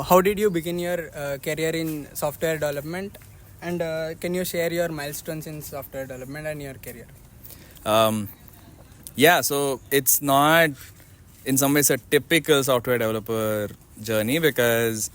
how did you begin your career in software development? And can you share your milestones in software development and your career? Yeah, so it's not in some ways a typical software developer journey because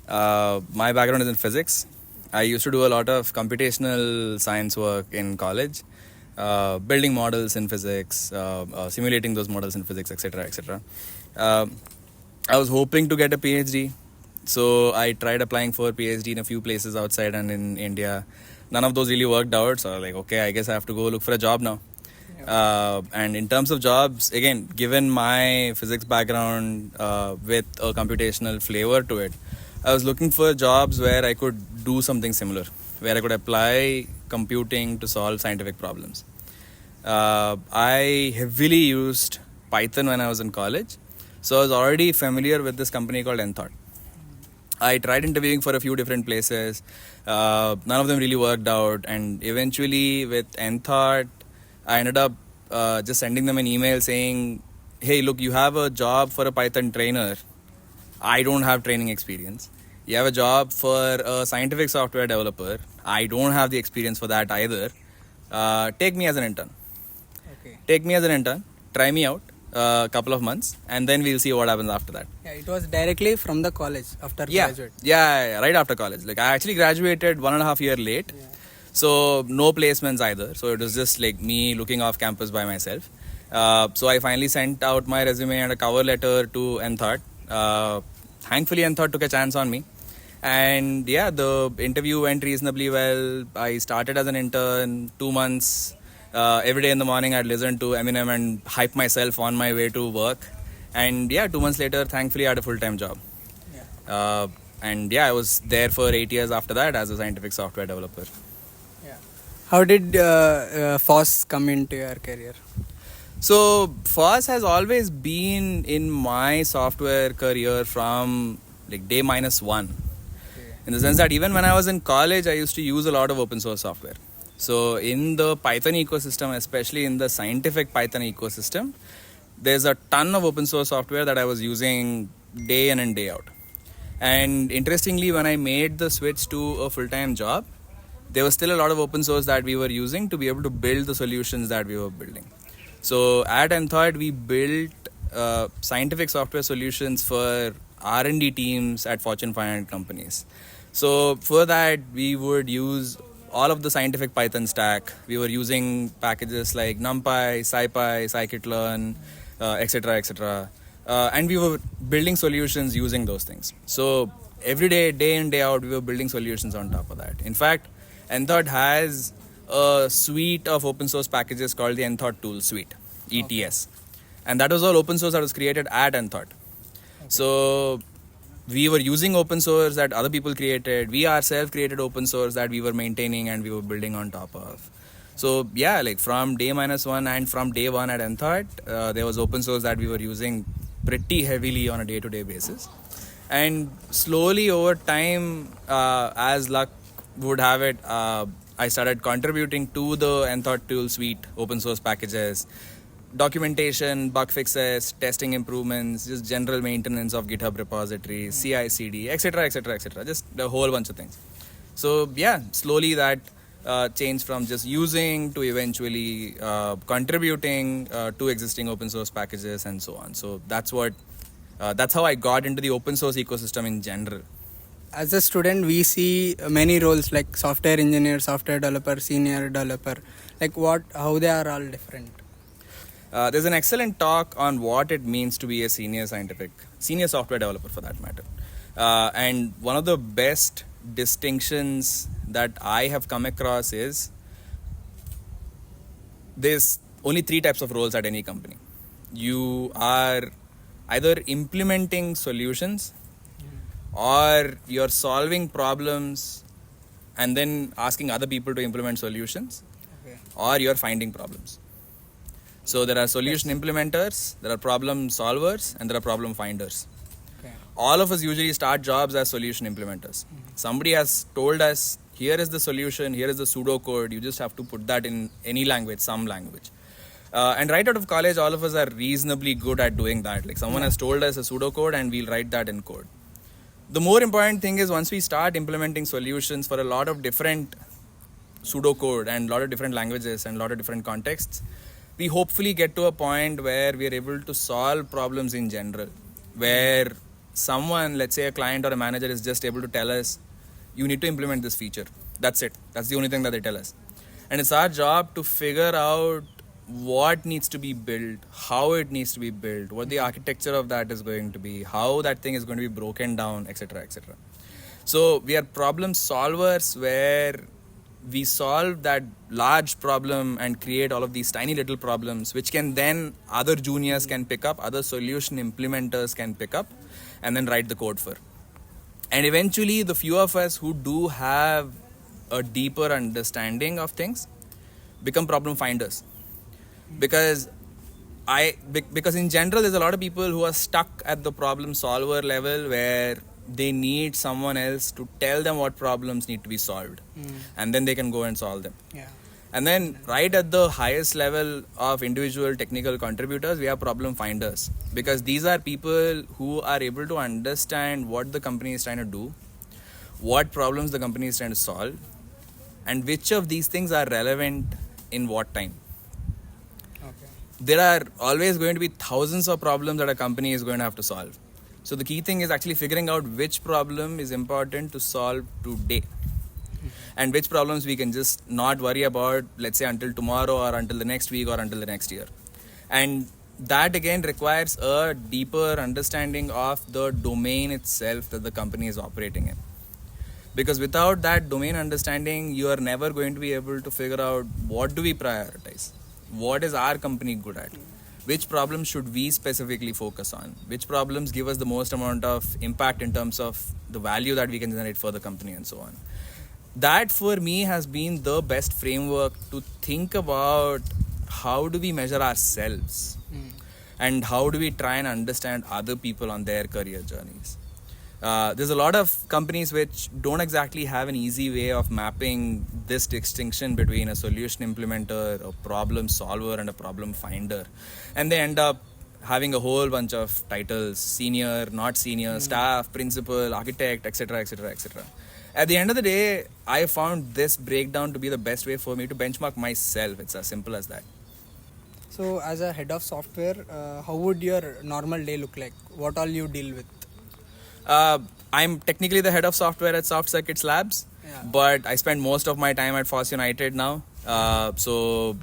my background is in physics. I used to do a lot of computational science work in college, building models in physics, simulating those models in physics, etc., etc. I was hoping to get a PhD, so I tried applying for a PhD in a few places outside and in India. None of those really worked out, so I was like, okay, I guess I have to go look for a job now. And in terms of jobs, again, given my physics background with a computational flavor to it, I was looking for jobs where I could do something similar, where I could apply computing to solve scientific problems. I heavily used Python when I was in college, so I was already familiar with this company called Enthought. I tried interviewing for a few different places. None of them really worked out, and eventually with Enthought, I ended up just sending them an email saying, hey, look, you have a job for a Python trainer. I don't have training experience. You have a job for a scientific software developer. I don't have the experience for that either. Take me as an intern. Okay. Take me as an intern. Try me out a couple of months, and then we'll see what happens after that. Yeah, it was directly from the college after graduate. Yeah, right after college. Like, I actually graduated 1.5 years late. Yeah. So no placements either. So it was just like me looking off campus by myself. So I finally sent out my resume and a cover letter to Enthought. Thankfully, Enthought took a chance on me. And yeah, the interview went reasonably well. I started as an intern, 2 months. Every day in the morning, I'd listen to Eminem and hype myself on my way to work. And yeah, 2 months later, thankfully, I had a full-time job. Yeah. And yeah, I was there for 8 years after that as a scientific software developer. How did FOSS come into your career? So FOSS has always been in my software career from like day -1. In the sense that even when I was in college, I used to use a lot of open source software. So in the Python ecosystem, especially in the scientific Python ecosystem, there's a ton of open source software that I was using day in and day out. And interestingly, when I made the switch to a full-time job, there was still a lot of open source that we were using to be able to build the solutions that we were building. So at Enthought, we built scientific software solutions for R&D teams at Fortune 500 companies. So for that, we would use all of the scientific Python stack. We were using packages like NumPy, SciPy, scikit-learn, etc., etc. And we were building solutions using those things. So every day, day in, day out, we were building solutions on top of that. In fact, Enthought has a suite of open source packages called the Enthought Tool Suite, ETS. And that was all open source that was created at Enthought. So we were using open source that other people created. We ourselves created open source that we were maintaining and we were building on top of. So yeah, like from day -1 and from day 1 at Enthought, there was open source that we were using pretty heavily on a day-to-day basis. And slowly over time, as luck would have it, I started contributing to the Enthought Tool Suite open source packages, documentation, bug fixes, testing improvements, just general maintenance of GitHub repositories, CI/CD, etc., etc., etc. Just a whole bunch of things. So yeah, slowly that changed from just using to eventually contributing to existing open source packages and so on. So that's how I got into the open source ecosystem in general. As a student, we see many roles like software engineer, software developer, senior developer. Like how they are all different. There's an excellent talk on what it means to be a senior software developer for that matter. And one of the best distinctions that I have come across is there's only 3 types of roles at any company. You are either implementing solutions, or you're solving problems and then asking other people to implement solutions, or you're finding problems. So there are solution implementers, there are problem solvers, and there are problem finders. All of us usually start jobs as solution implementers. Somebody has told us, here is the solution, here is the pseudocode, you just have to put that in any language, some language. And right out of college, all of us are reasonably good at doing that. Like someone has told us a pseudocode and we'll write that in code. the more important thing is once we start implementing solutions for a lot of different pseudocode and a lot of different languages and a lot of different contexts, we hopefully get to a point where we are able to solve problems in general, where someone, let's say a client or a manager, is just able to tell us, you need to implement this feature. That's it. That's the only thing that they tell us. And it's our job to figure out what needs to be built, how it needs to be built, what the architecture of that is going to be, how that thing is going to be broken down, etc., etc. So we are problem solvers, where we solve that large problem and create all of these tiny little problems, which can then other juniors can pick up, other solution implementers can pick up, and then write the code for. And eventually, the few of us who do have a deeper understanding of things become problem finders. Because in general, there's a lot of people who are stuck at the problem solver level, where they need someone else to tell them what problems need to be solved, and then they can go and solve them. Yeah. And then right at the highest level of individual technical contributors, we have problem finders, because these are people who are able to understand what the company is trying to do, what problems the company is trying to solve, and which of these things are relevant in what time. Okay. There are always going to be thousands of problems that a company is going to have to solve. So the key thing is actually figuring out which problem is important to solve today, and which problems we can just not worry about, let's say, until tomorrow or until the next week or until the next year. And that again requires a deeper understanding of the domain itself that the company is operating in. Because without that domain understanding, you are never going to be able to figure out what do we prioritize, what is our company good at, which problems should we specifically focus on, which problems give us the most amount of impact in terms of the value that we can generate for the company, and so on. That for me has been the best framework to think about how do we measure ourselves and how do we try and understand other people on their career journeys. There's a lot of companies which don't exactly have an easy way of mapping this distinction between a solution implementer, a problem solver, and a problem finder. And they end up having a whole bunch of titles: senior, not senior, staff, principal, architect, etc., etc., etc. At the end of the day, I found this breakdown to be the best way for me to benchmark myself. It's as simple as that. So, as a head of software, how would your normal day look like? What all you deal with? I'm technically the head of software at Soft Circuits Labs, but I spend most of my time at FOSS United now. So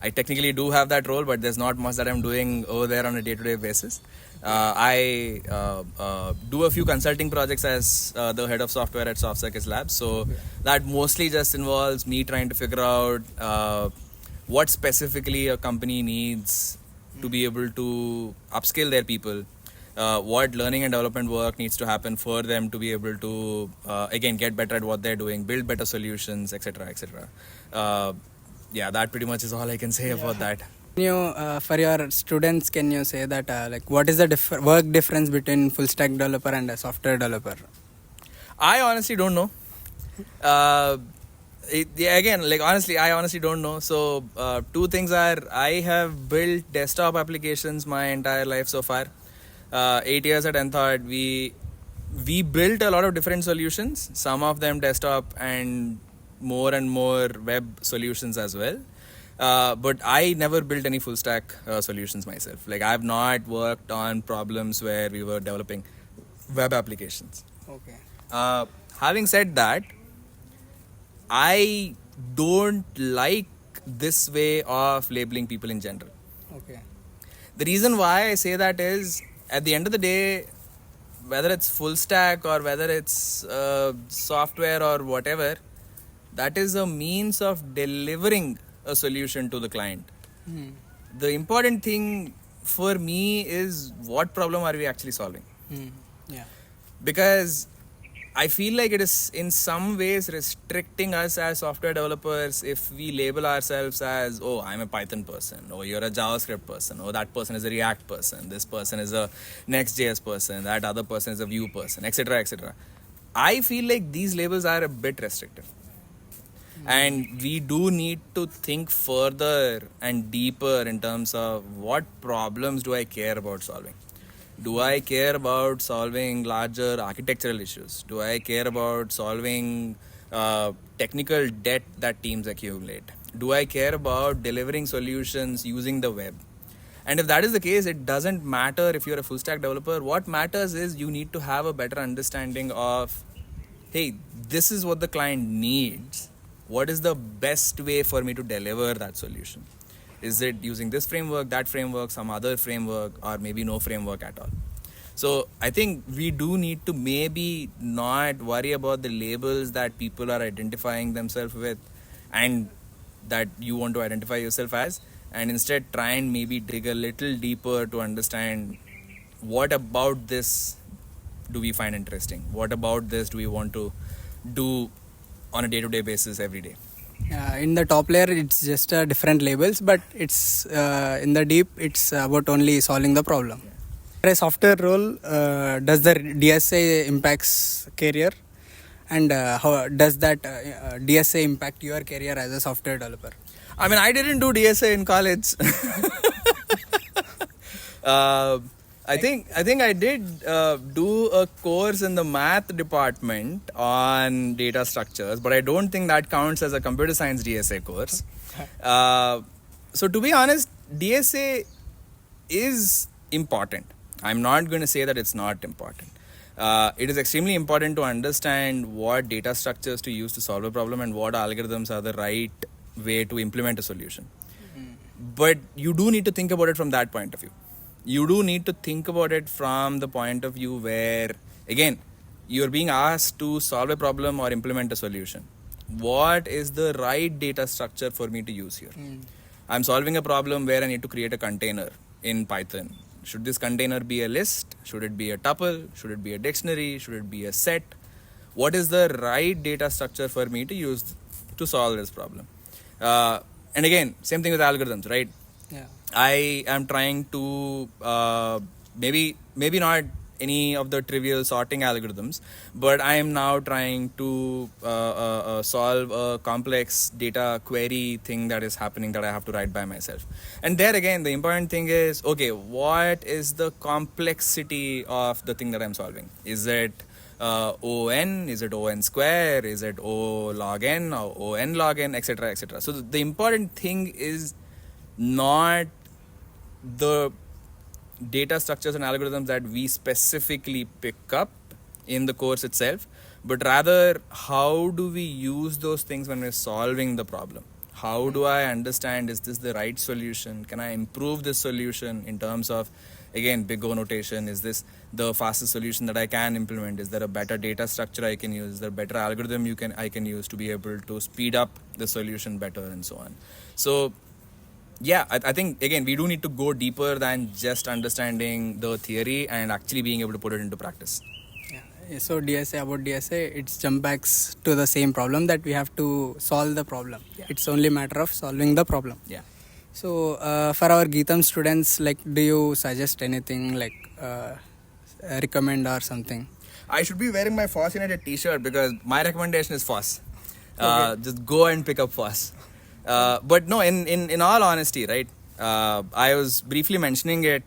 I technically do have that role, but there's not much that I'm doing over there on a day-to-day basis. I do a few consulting projects as the head of software at Soft Circuits Labs. So that mostly just involves me trying to figure out what specifically a company needs to be able to upskill their people. What learning and development work needs to happen for them to be able to again get better at what they're doing, build better solutions, etc., etc. Yeah, that pretty much is all I can say about that. Can you, for your students, can you say that like what is the work difference between full stack developer and a software developer? I honestly don't know. Honestly, I honestly don't know. So two things are, I have built desktop applications my entire life so far. 8 years at Enthought, we built a lot of different solutions, some of them desktop and more web solutions as well. But I never built any full stack solutions myself. Like, I have not worked on problems where we were developing web applications. Okay. Having said that, I don't like this way of labeling people in general. Okay. The reason why I say that is, at the end of the day, whether it's full stack or whether it's software or whatever, that is a means of delivering a solution to the client. The important thing for me is, what problem are we actually solving? Yeah. Because I feel like it is in some ways restricting us as software developers if we label ourselves as, oh, I'm a Python person, or you're a JavaScript person, or that person is a React person, this person is a Next.js person, that other person is a Vue person, etc., etc. I feel like these labels are a bit restrictive. And we do need to think further and deeper in terms of what problems do I care about solving. Do I care about solving larger architectural issues? Do I care about solving technical debt that teams accumulate? Do I care about delivering solutions using the web? And if that is the case, it doesn't matter if you're a full stack developer. What matters is you need to have a better understanding of, hey, this is what the client needs. What is the best way for me to deliver that solution? Is it using this framework, that framework, some other framework, or maybe no framework at all? So I think we do need to maybe not worry about the labels that people are identifying themselves with and that you want to identify yourself as, and instead try and maybe dig a little deeper to understand what about this do we find interesting? What about this do we want to do on a day-to-day basis every day? In the top layer, it's just different labels, but it's in the deep, it's about only solving the problem. A software role, does the DSA impacts career, and how does that DSA impact your career as a software developer? I mean, I didn't do DSA in college. I think I did do a course in the math department on data structures, but I don't think that counts as a computer science DSA course. So to be honest, DSA is important. I'm not going to say that it's not important. It is extremely important to understand what data structures to use to solve a problem and what algorithms are the right way to implement a solution. But you do need to think about it from that point of view. You do need to think about it from the point of view where, again, you're being asked to solve a problem or implement a solution. What is the right data structure for me to use here? I'm solving a problem where I need to create a container in Python. Should this container be a list? Should it be a tuple? Should it be a dictionary? Should it be a set? What is the right data structure for me to use to solve this problem? And again, same thing with algorithms, right? Yeah. I am trying to maybe not any of the trivial sorting algorithms, but I am now trying to solve a complex data query thing that is happening that I have to write by myself. And there again, the important thing is, okay, what is the complexity of the thing that I'm solving? Is it ON? Is it ON square? Is it O log n or ON log n, etc., etc.? So the important thing is not the data structures and algorithms that we specifically pick up in the course itself, but rather how do we use those things when we're solving the problem? How do I understand, is this the right solution? Can I improve this solution in terms of, again, big O notation? Is this the fastest solution that I can implement? Is there a better data structure I can use? Is there a better algorithm I can use to be able to speed up the solution better and so on? So yeah, I think, again, we do need to go deeper than just understanding the theory and actually being able to put it into practice. Yeah. So about DSA, it's jump backs to the same problem that we have to solve the problem. Yeah. It's only a matter of solving the problem. Yeah. So for our Geetam students, like, do you suggest anything, like recommend or something? I should be wearing my FOSS United t-shirt because my recommendation is FOSS. Okay. Just go and pick up FOSS. But no, in all honesty, right, I was briefly mentioning it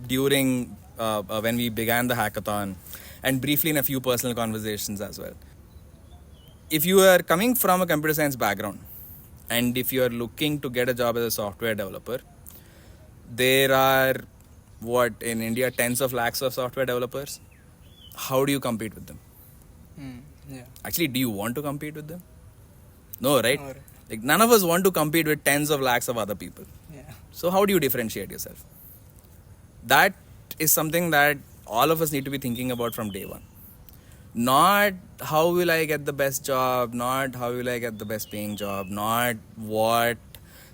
during when we began the hackathon and briefly in a few personal conversations as well. If you are coming from a computer science background and if you are looking to get a job as a software developer, there are, in India, tens of lakhs of software developers. How do you compete with them? Yeah. Actually, do you want to compete with them? No, right? No. Like, none of us want to compete with tens of lakhs of other people. Yeah. So how do you differentiate yourself? That is something that all of us need to be thinking about from day one. Not how will I get the best job, not how will I get the best paying job, not what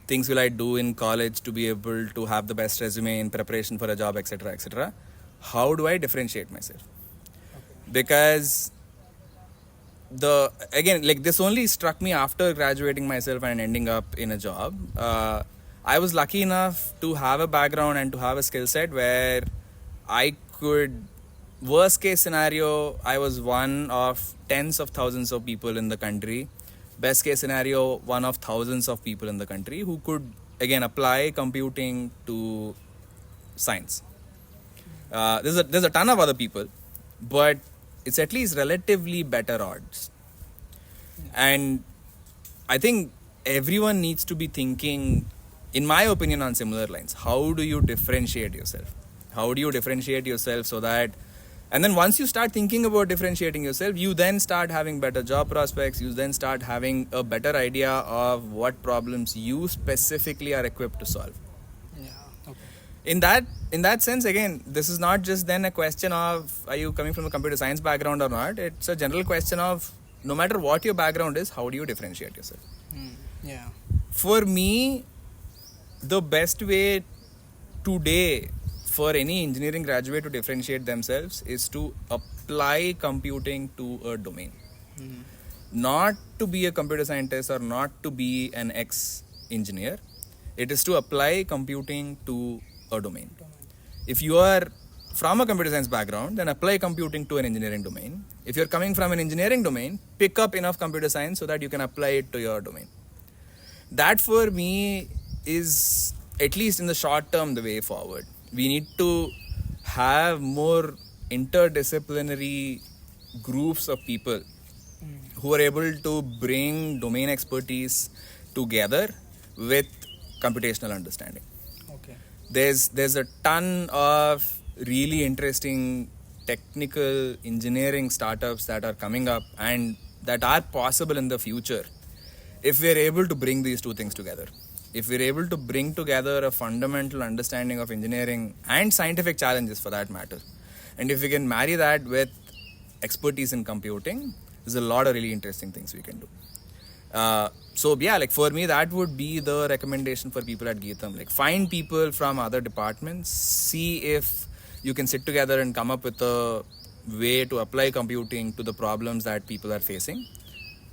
things will I do in college to be able to have the best resume in preparation for a job, etc., etc. How do I differentiate myself? Okay. Because this only struck me after graduating myself and ending up in a job. I was lucky enough to have a background and to have a skill set where I could, worst case scenario, I was one of tens of thousands of people in the country. Best case scenario, one of thousands of people in the country who could, again, apply computing to science. There's a ton of other people, but it's at least relatively better odds. And I think everyone needs to be thinking, in my opinion, on similar lines. How do you differentiate yourself? How do you differentiate yourself so that, and then once you start thinking about differentiating yourself, you then start having better job prospects, you then start having a better idea of what problems you specifically are equipped to solve. Yeah. Okay. In that sense, again, this is not just then a question of are you coming from a computer science background or not. It's a general question of no matter what your background is, how do you differentiate yourself? Yeah. For me, the best way today for any engineering graduate to differentiate themselves is to apply computing to a domain. Not to be a computer scientist or not to be an ex-engineer. It is to apply computing to a domain. If you are from a computer science background, then apply computing to an engineering domain. If you're coming from an engineering domain, pick up enough computer science so that you can apply it to your domain. That for me is, at least in the short term, the way forward. We need to have more interdisciplinary groups of people who are able to bring domain expertise together with computational understanding. Okay. There's a ton of really interesting technical engineering startups that are coming up and that are possible in the future if we're able to bring these two things together. If we're able to bring together a fundamental understanding of engineering and scientific challenges for that matter, and if we can marry that with expertise in computing, there's a lot of really interesting things we can do. So yeah, like for me, that would be the recommendation for people at Geetham. Like find people from other departments, see if you can sit together and come up with a way to apply computing to the problems that people are facing,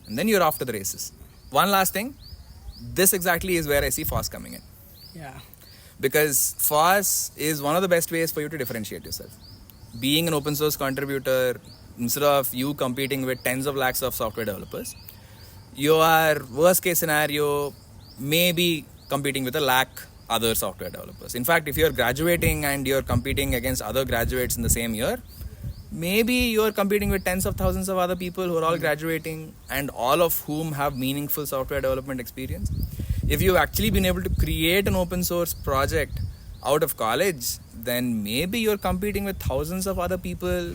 and then you're off to the races. One last thing, this exactly is where I see FOSS coming in. Yeah. Because FOSS is one of the best ways for you to differentiate yourself. Being an open source contributor, instead of you competing with tens of lakhs of software developers, you are, worst case scenario, maybe competing with 1 lakh other software developers. In fact, if you're graduating and you're competing against other graduates in the same year, maybe you're competing with tens of thousands of other people who are all graduating and all of whom have meaningful software development experience. If you've actually been able to create an open source project out of college, then maybe you're competing with thousands of other people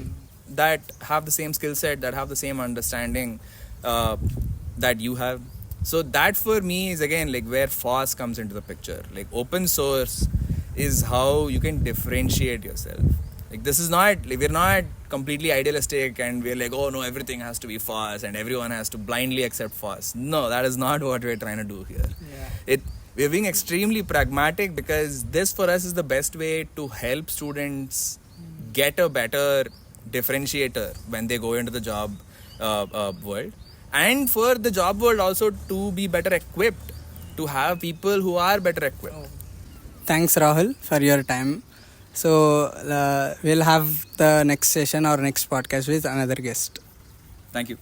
that have the same skill set, that have the same understanding that you have. So that for me is again like where FOSS comes into the picture. Like open source is how you can differentiate yourself. Like this is not, like, we're not completely idealistic and we're like, oh no, everything has to be FOSS and everyone has to blindly accept FOSS. No, that is not what we're trying to do here. Yeah. We're being extremely pragmatic because this for us is the best way to help students get a better differentiator when they go into the job world, and for the job world also to be better equipped, to have people who are better equipped. Thanks, Rahul, for your time. So we'll have the next session or next podcast with another guest. Thank you.